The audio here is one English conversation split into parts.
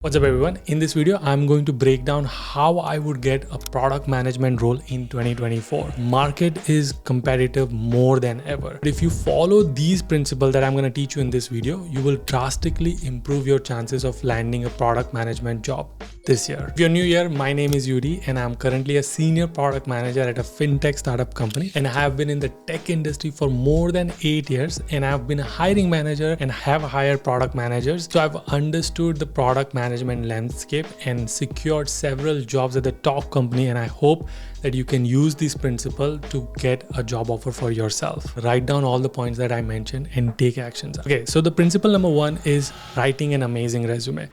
What's up everyone? In this video, I'm going to break down how I would get a product management role in 2024. Market is competitive more than ever. But if you follow these principles that I'm going to teach you in this video, you will drastically improve your chances of landing a product management job this year. If you're new here, my name is Yudi and I'm currently a senior product manager at a fintech startup company, and I have been in the tech industry for more than 8 years, and I've been a hiring manager and have hired product managers. So I've understood the product management landscape and secured several jobs at the top company, and I hope that you can use this principle to get a job offer for yourself. Write down all the points that I mentioned and take actions. Okay, so the principle number one is writing an amazing resume.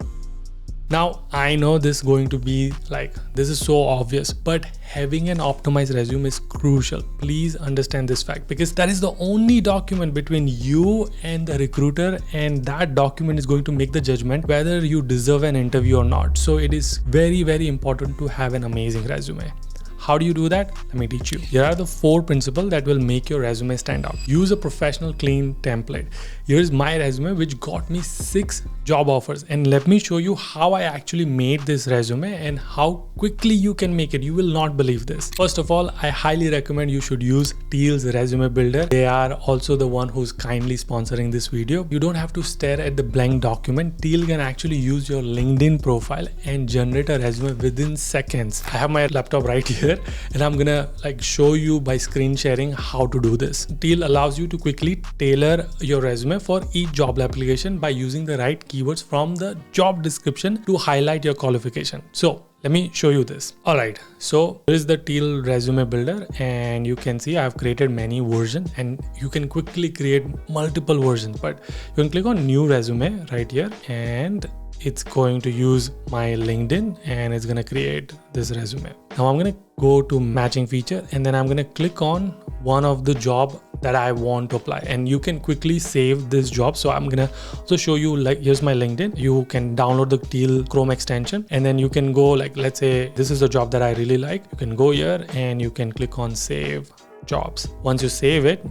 Now, I know this is going to be like, this is so obvious, but having an optimized resume is crucial. Please understand this fact, because that is the only document between you and the recruiter, and that document is going to make the judgment whether you deserve an interview or not. So it is very, very important to have an amazing resume. How do you do that? Let me teach you. Here are the 4 principles that will make your resume stand out. Use a professional, clean template. Here's my resume, which got me 6 job offers. And let me show you how I actually made this resume and how quickly you can make it. You will not believe this. First of all, I highly recommend you should use TEAL's resume builder. They are also the one who's kindly sponsoring this video. You don't have to stare at the blank document. TEAL can actually use your LinkedIn profile and generate a resume within seconds. I have my laptop right here, and I'm gonna show you by screen sharing how to do this. TEAL allows you to quickly tailor your resume for each job application by using the right keywords from the job description to highlight your qualification. So let me show you this. All right, so here is the TEAL resume builder, and you can see I've created many versions, and you can quickly create multiple versions, but you can click on new resume right here, and it's going to use my LinkedIn and it's going to create this resume. Now I'm going to go to matching feature, and then I'm going to click on one of the job that I want to apply, and you can quickly save this job. So I'm going to also show you, here's my LinkedIn. You can download the TEAL Chrome extension, and then you can go let's say this is a job that I really like. You can go here and you can click on save jobs. Once you save it,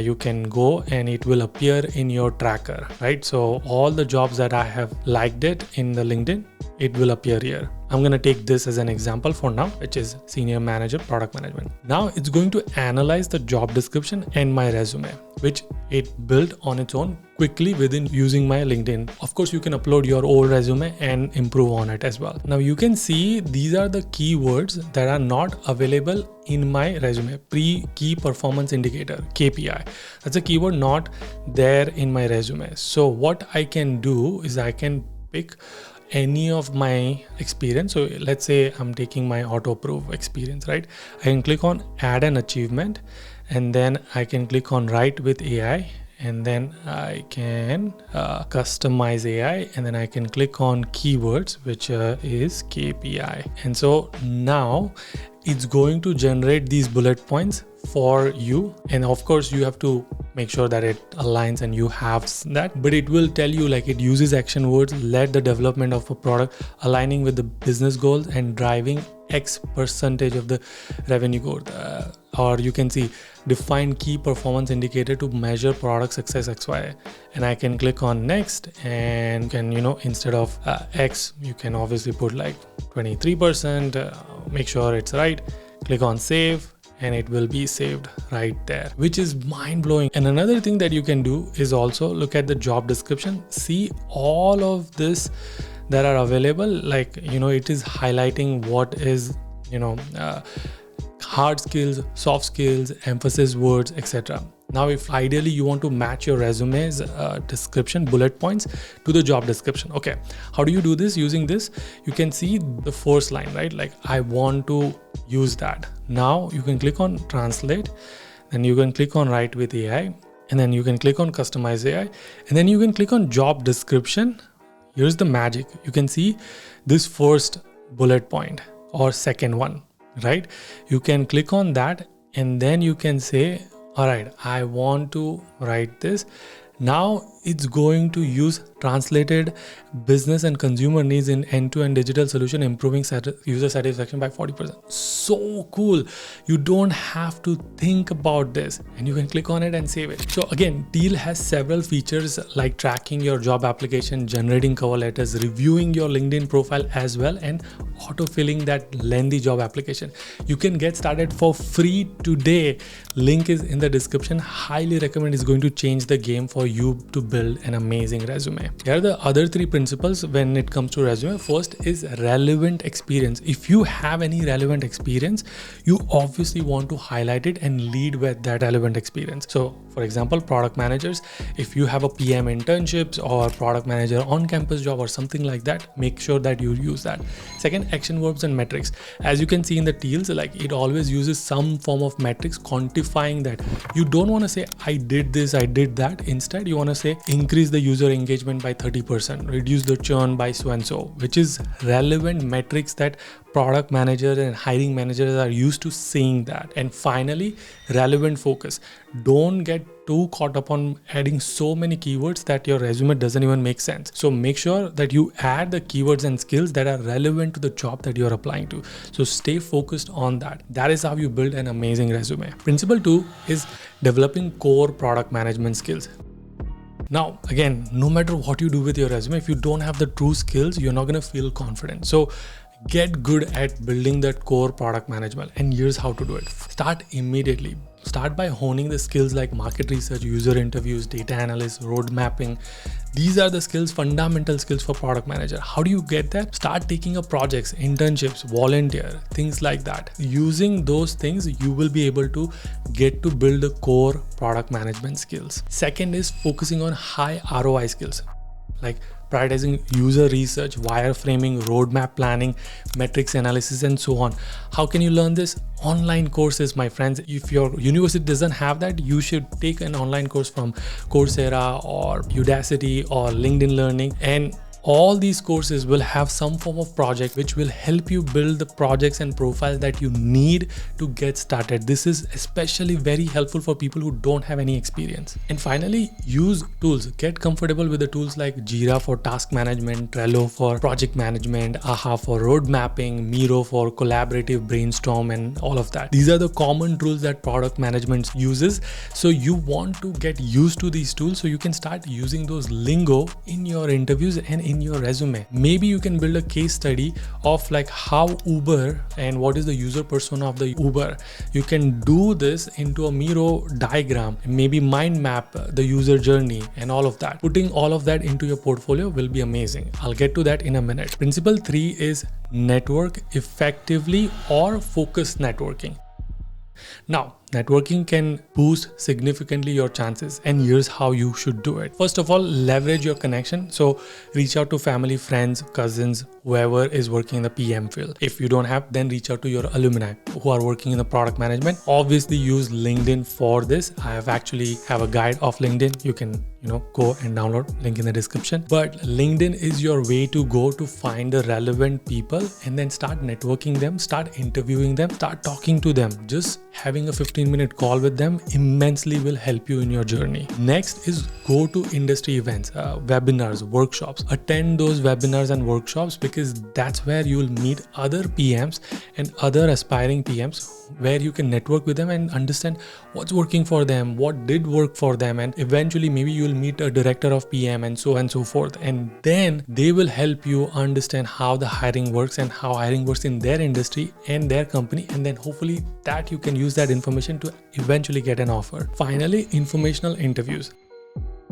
you can go and it will appear in your tracker, right? So all the jobs that I have liked it in the LinkedIn, it will appear here. I'm going to take this as an example for now, which is senior manager product management. Now it's going to analyze the job description and my resume, which it built on its own quickly within using my LinkedIn. Of course, you can upload your old resume and improve on it as well. Now you can see these are the keywords that are not available in my resume. Key performance indicator, KPI. That's a keyword not there in my resume. So what I can do is I can pick any of my experience. So let's say I'm taking my auto-approve experience, right? I can click on add an achievement, and then I can click on write with AI, and then I can customize AI, and then I can click on keywords, which is KPI. And so now it's going to generate these bullet points for you, and of course you have to make sure that it aligns and you have that, but it will tell you it uses action words, led the development of a product aligning with the business goals and driving X percentage of the revenue growth. Or you can see define key performance indicator to measure product success XY, and I can click on next, and can instead of X you can obviously put 23%. Make sure it's right, click on save, and it will be saved right there, which is mind-blowing. And another thing that you can do is also look at the job description, see all of this that are available, it is highlighting what is hard skills, soft skills, emphasis words, etc. Now, if ideally you want to match your resume's description bullet points to the job description, okay, how do you do this? Using this, you can see the first line, right? I want to use that. Now you can click on translate, then you can click on write with AI, and then you can click on customize AI, and then you can click on job description. Here's the magic. You can see this first bullet point or second one, right? You can click on that, and then you can say, all right, I want to write this. Now it's going to use translated business and consumer needs in end-to-end digital solution, improving user satisfaction by 40%. So cool. You don't have to think about this, and you can click on it and save it. So again, TEAL has several features like tracking your job application, generating cover letters, reviewing your LinkedIn profile as well, and auto-filling that lengthy job application. You can get started for free today. Link is in the description. Highly recommend. It's going to change the game for you to build an amazing resume. Here are the other 3 principles when it comes to resume. First is relevant experience. If you have any relevant experience, you obviously want to highlight it and lead with that relevant experience. So for example, product managers, if you have a PM internships or product manager on-campus job or something like that, make sure that you use that. Second, action verbs and metrics. As you can see in the TEALs, like it always uses some form of metrics quantifying that. You don't want to say, I did this, I did that. Instead, you want to say, increase the user engagement by 30%, reduce the churn by so and so, which is relevant metrics that product managers and hiring managers are used to seeing that. And finally, relevant focus. Don't get too caught up on adding so many keywords that your resume doesn't even make sense. So make sure that you add the keywords and skills that are relevant to the job that you're applying to. So stay focused on that. That is how you build an amazing resume. Principle 2 is developing core product management skills. Now, again, no matter what you do with your resume, if you don't have the true skills, you're not going to feel confident. So get good at building that core product management, and here's how to do it. Start immediately. Start by honing the skills like market research, user interviews, data analysis, road mapping. These are the skills, fundamental skills for product manager. How do you get that? Start taking up projects, internships, volunteer, things like that. Using those things, you will be able to get to build the core product management skills. Second is focusing on high ROI skills, like prioritizing user research, wireframing, roadmap planning, metrics analysis, and so on. How can you learn this? Online courses, my friends. If your university doesn't have that, you should take an online course from Coursera or Udacity or LinkedIn Learning, and all these courses will have some form of project which will help you build the projects and profiles that you need to get started. This is especially very helpful for people who don't have any experience. And finally, use tools. Get comfortable with the tools like Jira for task management, Trello for project management, AHA for road mapping, Miro for collaborative brainstorm, and all of that. These are the common tools that product management uses. So you want to get used to these tools so you can start using those lingo in your interviews and in your resume. Maybe you can build a case study of like how Uber and what is the user persona of the Uber. You can do this into a Miro diagram, maybe mind map the user journey and all of that. Putting all of that into your portfolio will be amazing. I'll get to that in a minute. Principle 3 is network effectively or focus networking. Now, networking can boost significantly your chances, and here's how you should do it. First of all, leverage your connection. So reach out to family, friends, cousins, whoever is working in the PM field. If you don't have, then reach out to your alumni who are working in the product management. Obviously use LinkedIn for this. I actually have a guide of LinkedIn. You can go and download, link in the description. But LinkedIn is your way to go to find the relevant people and then start networking them, start interviewing them, start talking to them. Just having a 15-minute call with them immensely will help you in your journey. Next is go to industry events, webinars, workshops. Attend those webinars and workshops because that's where you will meet other PMs and other aspiring PMs, where you can network with them and understand what's working for them, what did work for them, and eventually maybe you will meet a director of PM and so forth. And then they will help you understand how the hiring works and how hiring works in their industry and their company, and then hopefully that you can use that information to eventually get an offer. Finally, informational interviews.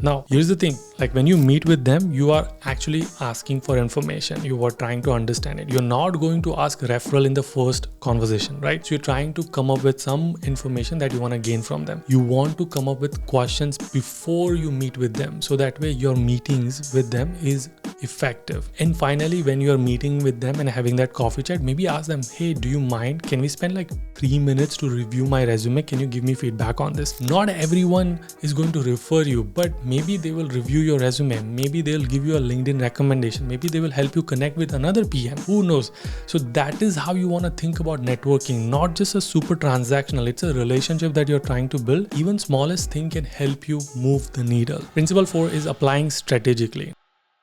Now, here's the thing, like when you meet with them, you are actually asking for information. You are trying to understand it. You're not going to ask referral in the first conversation, right? So you're trying to come up with some information that you want to gain from them. You want to come up with questions before you meet with them. So that way your meetings with them is effective. And finally, when you're meeting with them and having that coffee chat, maybe ask them, hey, do you mind? Can we spend like 3 minutes to review my resume? Can you give me feedback on this? Not everyone is going to refer you, but maybe they will review your resume. Maybe they'll give you a LinkedIn recommendation. Maybe they will help you connect with another PM. Who knows? So that is how you want to think about networking, not just a super transactional. It's a relationship that you're trying to build. Even smallest thing can help you move the needle. Principle 4 is applying strategically.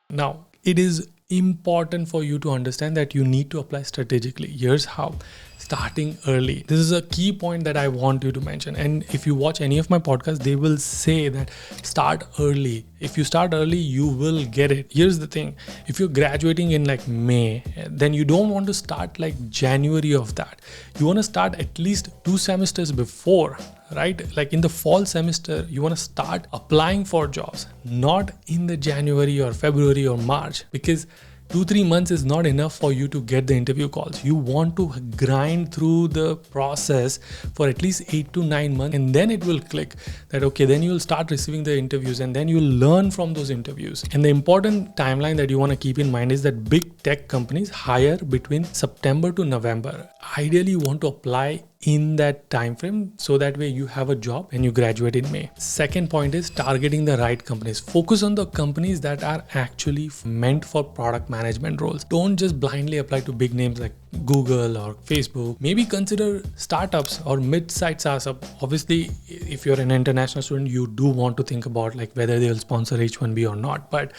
Now, it is important for you to understand that you need to apply strategically. Here's how. Starting early. This is a key point that I want you to mention. And if you watch any of my podcasts, they will say that start early. If you start early, you will get it. Here's the thing. If you're graduating in like May, then you don't want to start like January of that. You want to start at least 2 semesters before, right? Like in the fall semester, you want to start applying for jobs, not in the January or February or March, because 2-3 months is not enough for you to get the interview calls. You want to grind through the process for at least 8 to 9 months, and then it will click that, okay, then you'll start receiving the interviews, and then you'll learn from those interviews. And the important timeline that you want to keep in mind is that big tech companies hire between September to November. Ideally, you want to apply in that time frame, so that way you have a job and you graduate in May. Second point is targeting the right companies. Focus on the companies that are actually meant for product management roles. Don't just blindly apply to big names like Google or Facebook. Maybe consider startups or mid-sized startup. Obviously, if you're an international student, you do want to think about like whether they'll sponsor H-1B or not. But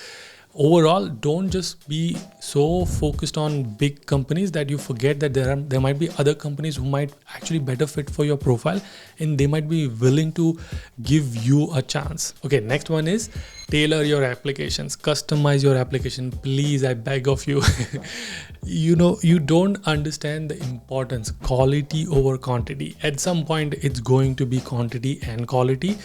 overall, don't just be so focused on big companies that you forget that there might be other companies who might actually better fit for your profile, and they might be willing to give you a chance. Okay, next one is tailor your applications, customize your application. Please, I beg of you. You don't understand the importance, quality over quantity. At some point, it's going to be quantity and quality.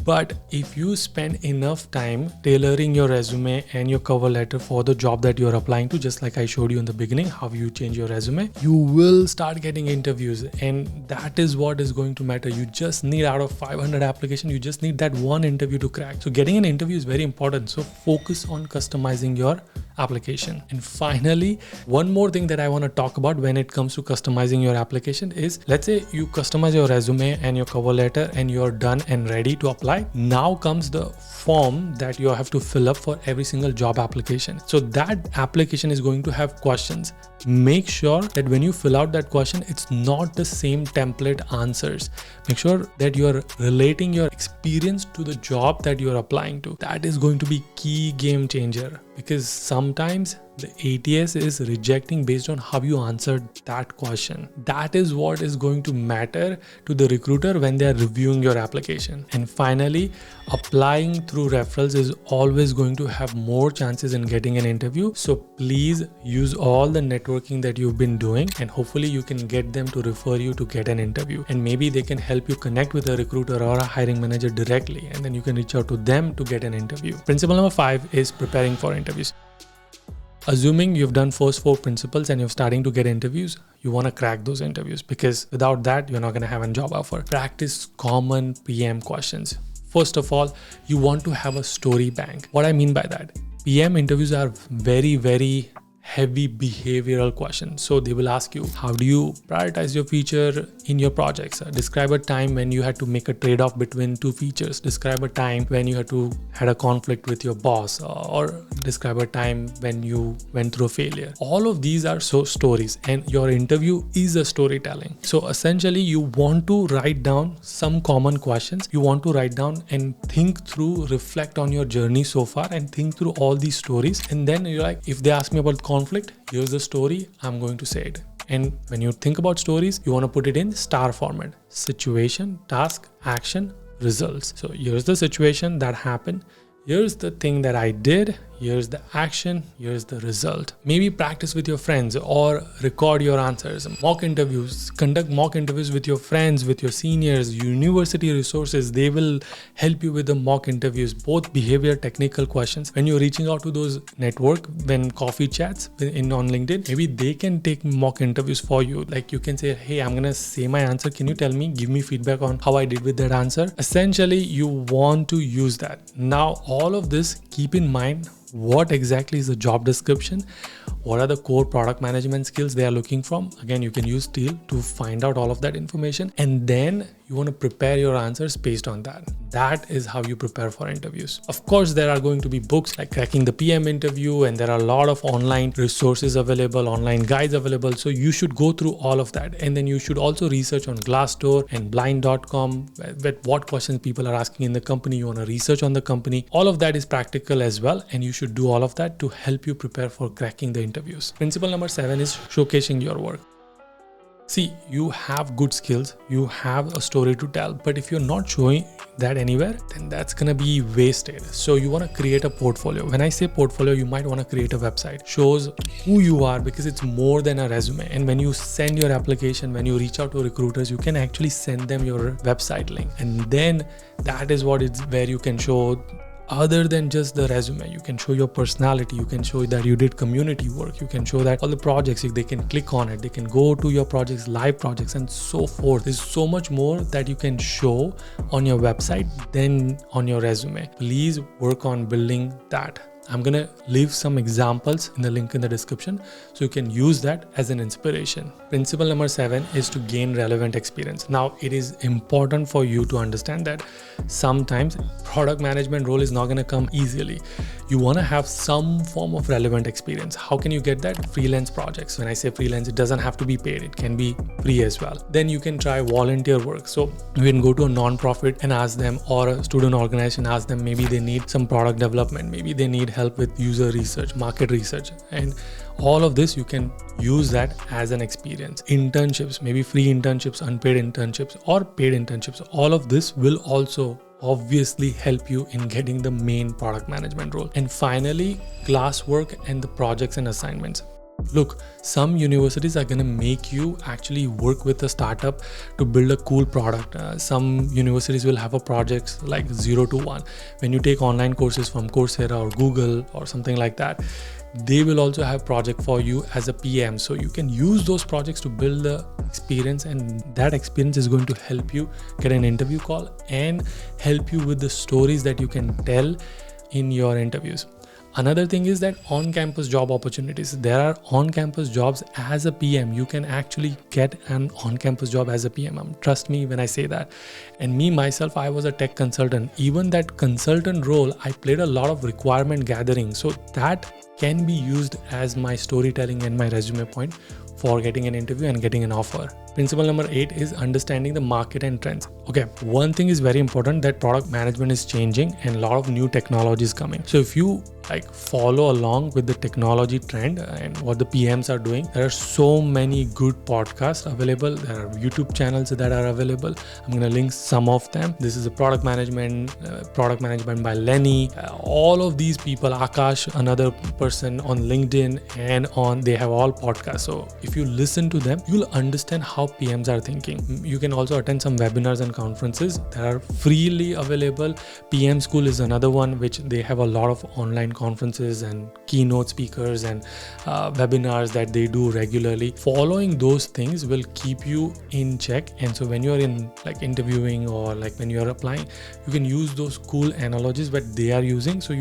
But if you spend enough time tailoring your resume and your cover letter for the job that you're applying to, just like I showed you in the beginning, how you change your resume, you will start getting interviews. And that is what is going to matter. You just need, out of 500 applications, you just need that one interview to crack. So getting an interview is very important. So focus on customizing your application. And finally, one more thing that I want to talk about when it comes to customizing your application is, let's say you customize your resume and your cover letter and you're done and ready to apply. Now comes the form that you have to fill up for every single job application. So that application is going to have questions. Make sure that when you fill out that question, it's not the same template answers. Make sure that you're relating your experience to the job that you're applying to. That is going to be key game changer, because sometimes the ATS is rejecting based on how you answered that question. That is what is going to matter to the recruiter when they are reviewing your application. And finally, applying through referrals is always going to have more chances in getting an interview. So please use all the networking that you've been doing, and hopefully you can get them to refer you to get an interview. And maybe they can help you connect with a recruiter or a hiring manager directly, and then you can reach out to them to get an interview. Principle number 5 is preparing for interviews. Assuming you've done first 4 principles and you're starting to get interviews, you want to crack those interviews, because without that, you're not going to have a job offer. Practice common PM questions. First of all, you want to have a story bank. What I mean by that, PM interviews are very, very heavy behavioral questions. So they will ask you, how do you prioritize your feature in your projects? Describe a time when you had to make a trade-off between 2 features. Describe a time when you had a conflict with your boss, or describe a time when you went through a failure. All of these are stories, and your interview is a storytelling. So essentially, you want to write down some common questions. You want to write down and think through, reflect on your journey so far, and think through all these stories. And then you're like, if they ask me about conflict, here's the story, I'm going to say it. And when you think about stories, you want to put it in STAR format: situation, task, action, results. So here's the situation that happened. Here's the thing that I did. Here's the action. Here's the result. Maybe practice with your friends or record your answers. Mock interviews. Conduct mock interviews with your friends, with your seniors, university resources. They will help you with the mock interviews, both behavior, technical questions. When you're reaching out to those network, when coffee chats on LinkedIn, maybe they can take mock interviews for you. Like you can say, hey, I'm going to say my answer. Can you tell me, give me feedback on how I did with that answer? Essentially, you want to use that. Now, all of this, keep in mind what exactly is the job description, what are the core product management skills they are looking from. Again, you can use TEAL to find out all of that information, and then you want to prepare your answers based on that. That is how you prepare for interviews. Of course, there are going to be books like Cracking the PM Interview, and there are a lot of online resources available, online guides available. So you should go through all of that. And then you should also research on Glassdoor and blind.com with what questions people are asking in the company. You want to research on the company. All of that is practical as well. And you should do all of that to help you prepare for cracking the interviews. Principle number 7 is showcasing your work. See, you have good skills, you have a story to tell, but if you're not showing that anywhere, then that's gonna be wasted. So you wanna create a portfolio. When I say portfolio, you might wanna create a website. Shows who you are, because it's more than a resume. And when you send your application, when you reach out to recruiters, you can actually send them your website link. And then that is what it's where you can show, other than just the resume, you can show your personality, you can show that you did community work, you can show that all the projects, they can click on it, they can go to your projects, live projects, and so forth. There's so much more that you can show on your website than on your resume. Please work on building that. I'm gonna leave some examples in the link in the description so you can use that as an inspiration. Principle number 7 is to gain relevant experience. Now, it is important for you to understand that sometimes product management role is not gonna come easily. You wanna have some form of relevant experience. How can you get that? Freelance projects. When I say freelance, it doesn't have to be paid. It can be free as well. Then you can try volunteer work. So you can go to a non-profit and ask them, or a student organization, ask them, maybe they need some product development, maybe they need help with user research, market research, and all of this, you can use that as an experience. Internships, maybe free internships, unpaid internships, or paid internships. All of this will also obviously help you in getting the main product management role. And finally, classwork and the projects and assignments. Look, some universities are going to make you actually work with a startup to build a cool product. Some universities will have a project like 0 to 1. When you take online courses from Coursera or Google or something like that, they will also have project for you as a PM. So you can use those projects to build the experience, and that experience is going to help you get an interview call and help you with the stories that you can tell in your interviews. Another thing is that on-campus job opportunities. There are on-campus jobs as a PM. You can actually get an on-campus job as a PM. Trust me when I say that. And me, myself, I was a tech consultant. Even that consultant role, I played a lot of requirement gathering. So that can be used as my storytelling and my resume point for getting an interview and getting an offer. Principle number 8 is understanding the market and trends. Okay, one thing is very important, that product management is changing and a lot of new technology is coming. So if you follow along with the technology trend and what the PMs are doing, there are so many good podcasts available. There are YouTube channels that are available. I'm going to link some of them. This is a product management by Lenny. All of these people, Akash, another person on LinkedIn, and they have all podcasts. So if you listen to them, you'll understand how PMs are thinking. You can also attend some webinars and conferences that are freely available. PM School is another one, which they have a lot of online conferences and keynote speakers and webinars that they do regularly. Following those things will keep you in check. And so when you're in interviewing or when you're applying, you can use those cool analogies that they are using. So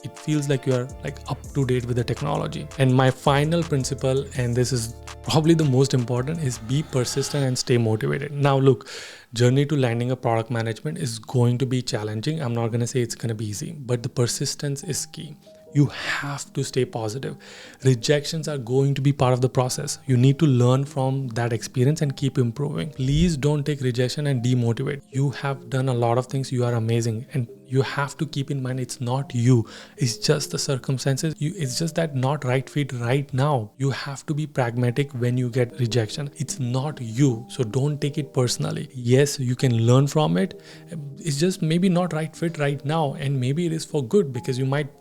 it feels like you're up to date with the technology. And my final principle, and this is probably the most important, is be persistent and stay motivated. Now look, journey to landing a product management is going to be challenging. I'm not going to say it's going to be easy, but the persistence is key. You have to stay positive. Rejections are going to be part of the process. You need to learn from that experience and keep improving. Please don't take rejection and demotivate. You have done a lot of things. You are amazing. And you have to keep in mind, it's not you. It's just the circumstances. It's just that not right fit right now. You have to be pragmatic when you get rejection. It's not you. So don't take it personally. Yes, you can learn from it. It's just maybe not right fit right now. And maybe it is for good, because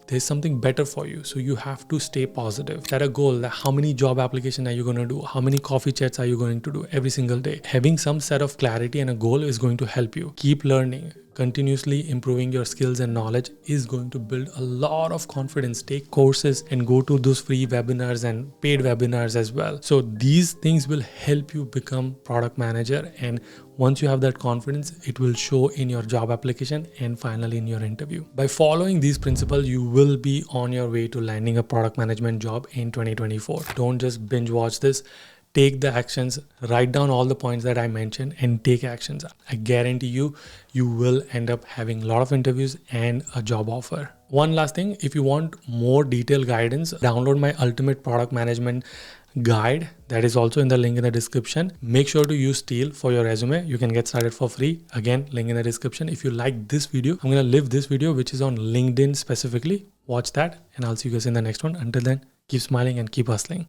there's something better for you. So you have to stay positive. Set a goal. How many job applications are you going to do? How many coffee chats are you going to do every single day? Having some set of clarity and a goal is going to help you. Keep learning. continuously improving your skills and knowledge is going to build a lot of confidence. Take courses and go to those free webinars and paid webinars as well. So these things will help you become product manager, and once you have that confidence, it will show in your job application and finally in your interview. By following these principles, you will be on your way to landing a product management job in 2024. Don't just binge watch this. Take the actions, write down all the points that I mentioned and take actions. I guarantee you, you will end up having a lot of interviews and a job offer. One last thing, if you want more detailed guidance, download my ultimate product management guide that is also in the link in the description. Make sure to use TEAL for your resume. You can get started for free. Again, link in the description. If you like this video, I'm going to leave this video, which is on LinkedIn specifically. Watch that and I'll see you guys in the next one. Until then, keep smiling and keep hustling.